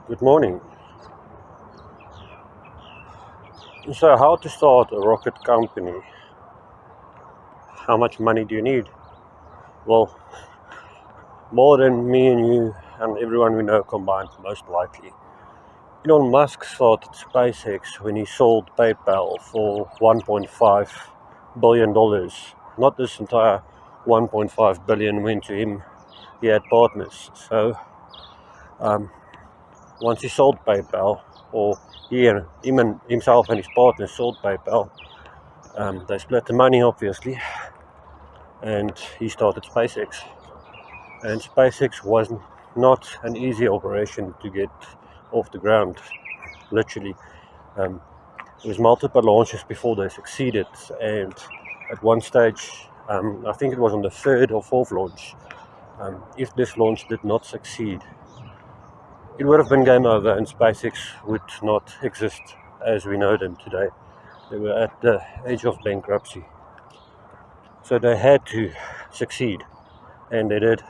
Good morning. So, how to start a rocket company? How much money do you need? Well, more than me and you and everyone we know combined, most likely. Elon Musk started SpaceX when he sold PayPal for $1.5 billion. Not this entire $1.5 billion went to him, he had partners. So, once he sold PayPal, or himself and his partners sold PayPal, they split the money, obviously, and he started SpaceX. And SpaceX was not an easy operation to get off the ground, literally. There was multiple launches before they succeeded, and at one stage, I think it was on the third or fourth launch, if this launch did not succeed, it would have been game over and SpaceX would not exist as we know them today. They were at the edge of bankruptcy. So they had to succeed, and they did.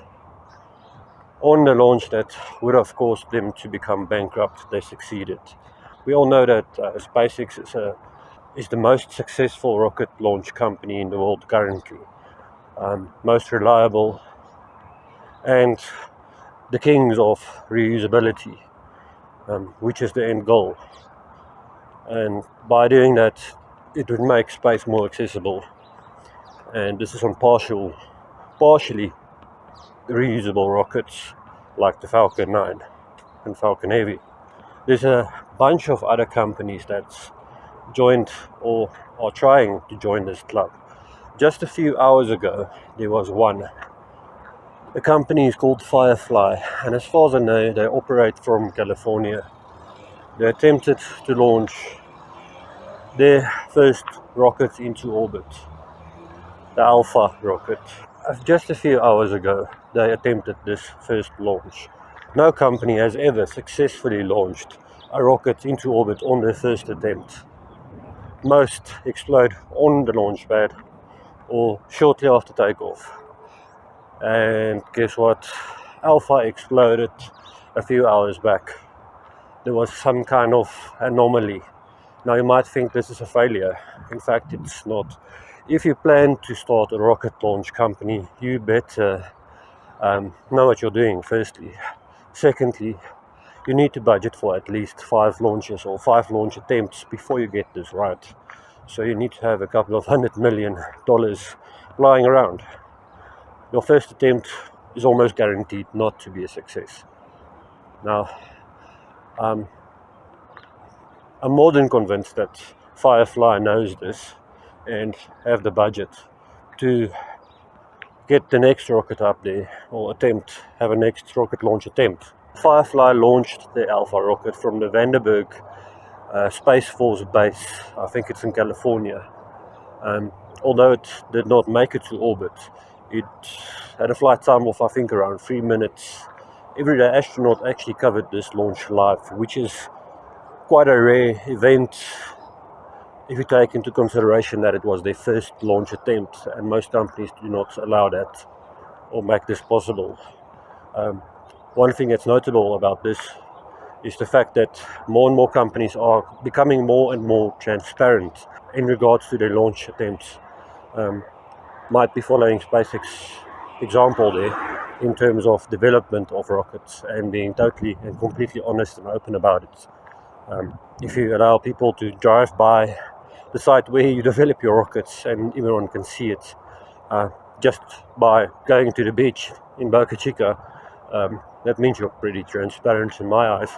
On the launch that would have caused them to become bankrupt, they succeeded. We all know that SpaceX is the most successful rocket launch company in the world currently. Most reliable and the kings of reusability, which is the end goal. And by doing that, it would make space more accessible. And this is on partially reusable rockets like the Falcon 9 and Falcon Heavy. There's a bunch of other companies that's joined or are trying to join this club. Just a few hours ago, there was one. The company is called Firefly, and as far as I know, they operate from California. They attempted to launch their first rocket into orbit, the Alpha rocket. Just a few hours ago, they attempted this first launch. No company has ever successfully launched a rocket into orbit on their first attempt. Most explode on the launch pad or shortly after takeoff. And guess what? Alpha exploded a few hours back. There was some kind of anomaly. Now you might think this is a failure. In fact, it's not. If you plan to start a rocket launch company, you better know what you're doing, firstly. Secondly, you need to budget for at least 5 launches or 5 launch attempts before you get this right. So you need to have a couple of $100 million lying around. Your first attempt is almost guaranteed not to be a success. Now, I'm more than convinced that Firefly knows this and have the budget to get the next rocket up there, or have a next rocket launch attempt. Firefly launched the Alpha rocket from the Vandenberg Space Force base. I think it's in California. Although it did not make it to orbit, it had a flight time of I think around 3 minutes. Everyday Astronaut actually covered this launch live, which is quite a rare event if you take into consideration that it was their first launch attempt, and most companies do not allow that or make this possible. One thing that's notable about this is the fact that more and more companies are becoming more and more transparent in regards to their launch attempts. Might be following SpaceX example there in terms of development of rockets and being totally and completely honest and open about it. If you allow people to drive by the site where you develop your rockets and everyone can see it, just by going to the beach in Boca Chica, that means you're pretty transparent in my eyes.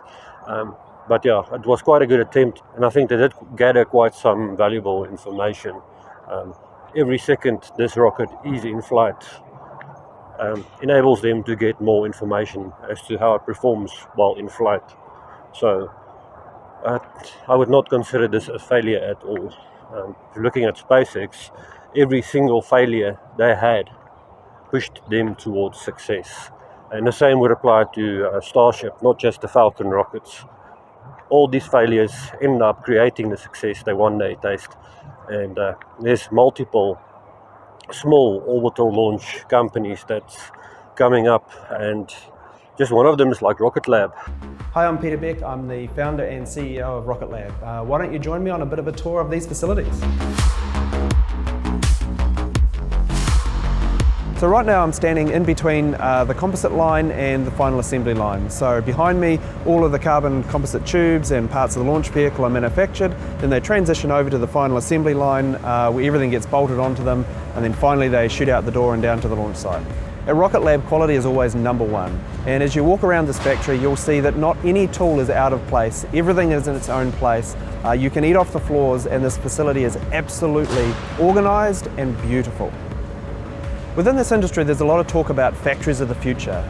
But yeah, it was quite a good attempt, and I think they did gather quite some valuable information. Every second this rocket is in flight enables them to get more information as to how it performs while in flight. So I would not consider this a failure at all. If you're looking at SpaceX, every single failure they had pushed them towards success. And the same would apply to Starship, not just the Falcon rockets. All these failures end up creating the success they one day taste. And there's multiple small orbital launch companies that's coming up, and just one of them is like Rocket Lab. Hi, I'm Peter Beck. I'm the founder and CEO of Rocket Lab. Why don't you join me on a bit of a tour of these facilities? So right now I'm standing in between the composite line and the final assembly line. So behind me, all of the carbon composite tubes and parts of the launch vehicle are manufactured. Then they transition over to the final assembly line where everything gets bolted onto them, and then finally they shoot out the door and down to the launch site. At Rocket Lab, quality is always number one. And as you walk around this factory, you'll see that not any tool is out of place. Everything is in its own place. You can eat off the floors, and this facility is absolutely organised and beautiful. Within this industry, there's a lot of talk about factories of the future.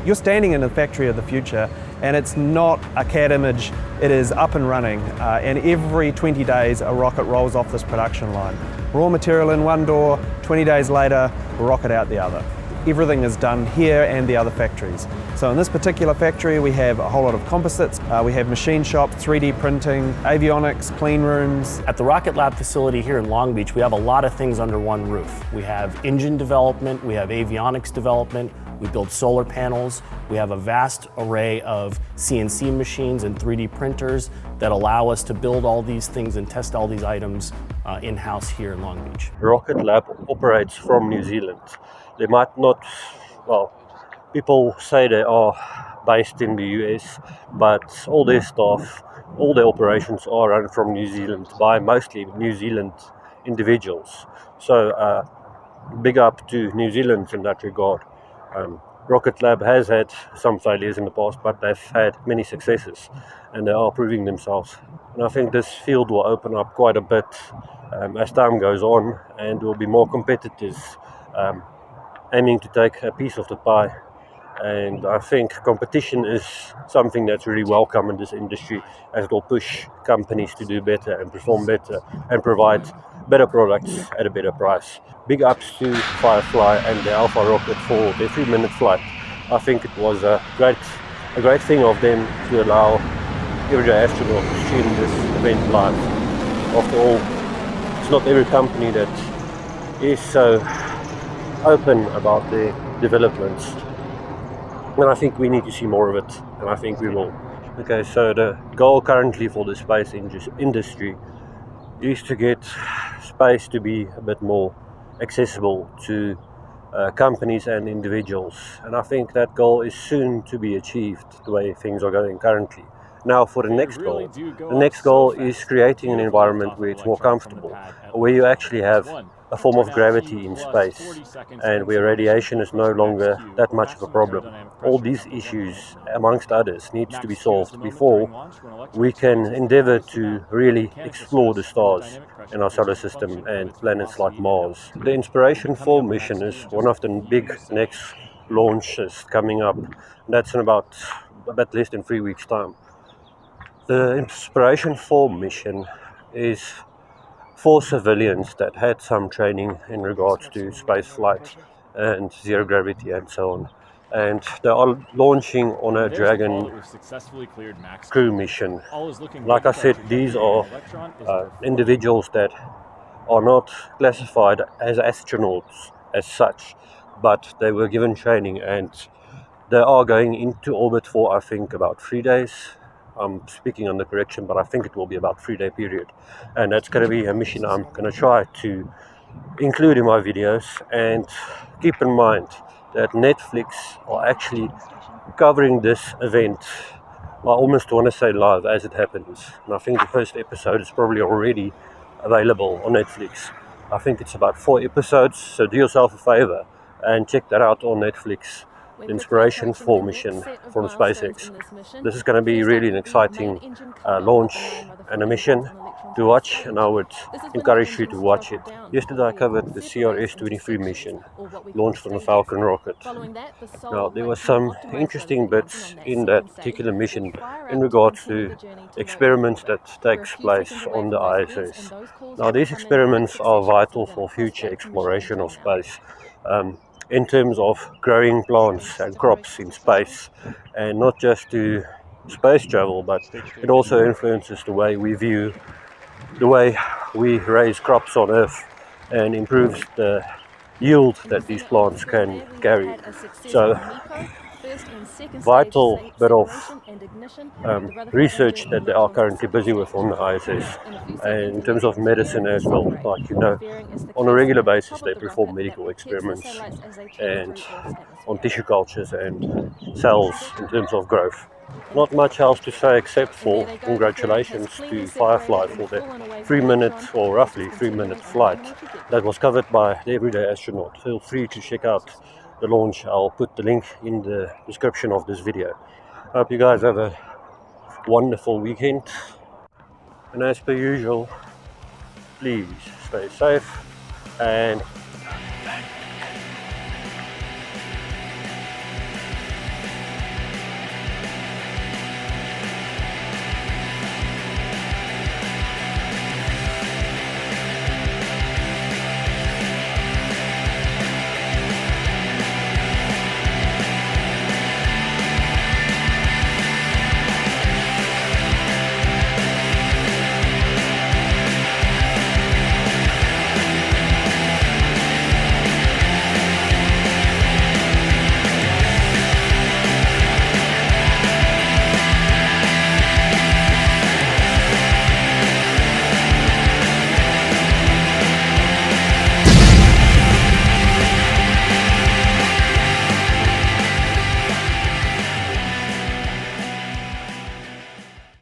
You're standing in a factory of the future, and it's not a CAD image, it is up and running. And every 20 days, a rocket rolls off this production line. Raw material in one door, 20 days later, rocket out the other. Everything is done here and the other factories. So in this particular factory, we have a whole lot of composites, we have machine shop, 3D printing, avionics, clean rooms. At the Rocket Lab facility here in Long Beach, we have a lot of things under one roof. We have engine development, we have avionics development, we build solar panels, we have a vast array of CNC machines and 3D printers that allow us to build all these things and test all these items in-house here in Long Beach. Rocket Lab operates from New Zealand. They might not, well, people say they are based in the US, but all their staff, all their operations are run from New Zealand by mostly New Zealand individuals. So big up to New Zealand in that regard. Rocket Lab has had some failures in the past, but they've had many successes, and they are proving themselves. And I think this field will open up quite a bit as time goes on, and there will be more competitors aiming to take a piece of the pie. And I think competition is something that's really welcome in this industry, as it will push companies to do better and perform better and provide better products at a better price. Big ups to Firefly and the Alpha rocket for their 3-minute flight. I think it was a great thing of them to allow everyday astronaut to stream this event live. After all, it's not every company that is so open about their developments, and I think we need to see more of it, and I think we will. Okay, so the goal currently for the space industry is to get space to be a bit more accessible to companies and individuals, and I think that goal is soon to be achieved the way things are going currently. Now for the next goal is creating an environment where it's more comfortable, where you actually have a form of gravity in space, and where radiation is no longer that much of a problem. All these issues, amongst others, needs to be solved before we can endeavor to really explore the stars in our solar system and planets like Mars. The Inspiration 4 mission is one of the big next launches coming up. That's in about a bit less than 3 weeks' time. The Inspiration 4 mission is for civilians that had some training in regards to space flight and zero gravity and so on. And they are launching on a Dragon crew mission. Like I said, these are individuals that are not classified as astronauts as such, but they were given training, and they are going into orbit for, I think, about 3 days. I'm speaking on the correction, but I think it will be about 3-day period, and that's going to be a mission I'm going to try to include in my videos. And keep in mind that Netflix are actually covering this event. I almost want to say live as it happens, and I think the first episode is probably already available on Netflix. I think it's about 4 episodes, so do yourself a favor and check that out on Netflix. The Inspiration 4 mission from SpaceX. This is going to be really an exciting launch and a mission to watch, and I would encourage you to watch it. Yesterday I covered the CRS-23 mission launched on the Falcon rocket. Now there were some interesting bits in that particular mission in regards to experiments that takes place on the ISS. Now these experiments are vital for future exploration of space. In terms of growing plants and crops in space, and not just to space travel, but it also influences the way we view, the way we raise crops on Earth, and improves the yield that these plants can carry. So vital bit of research that they are currently busy with on the ISS, and in terms of medicine as well. Like, you know, on a regular basis they perform medical experiments and on tissue cultures and cells in terms of growth. Not much else to say except for congratulations to Firefly for the 3-minute or roughly 3-minute flight that was covered by the everyday astronaut. Feel free to check out the launch. I'll put the link in the description of this video. Hope you guys have a wonderful weekend, and as per usual, please stay safe and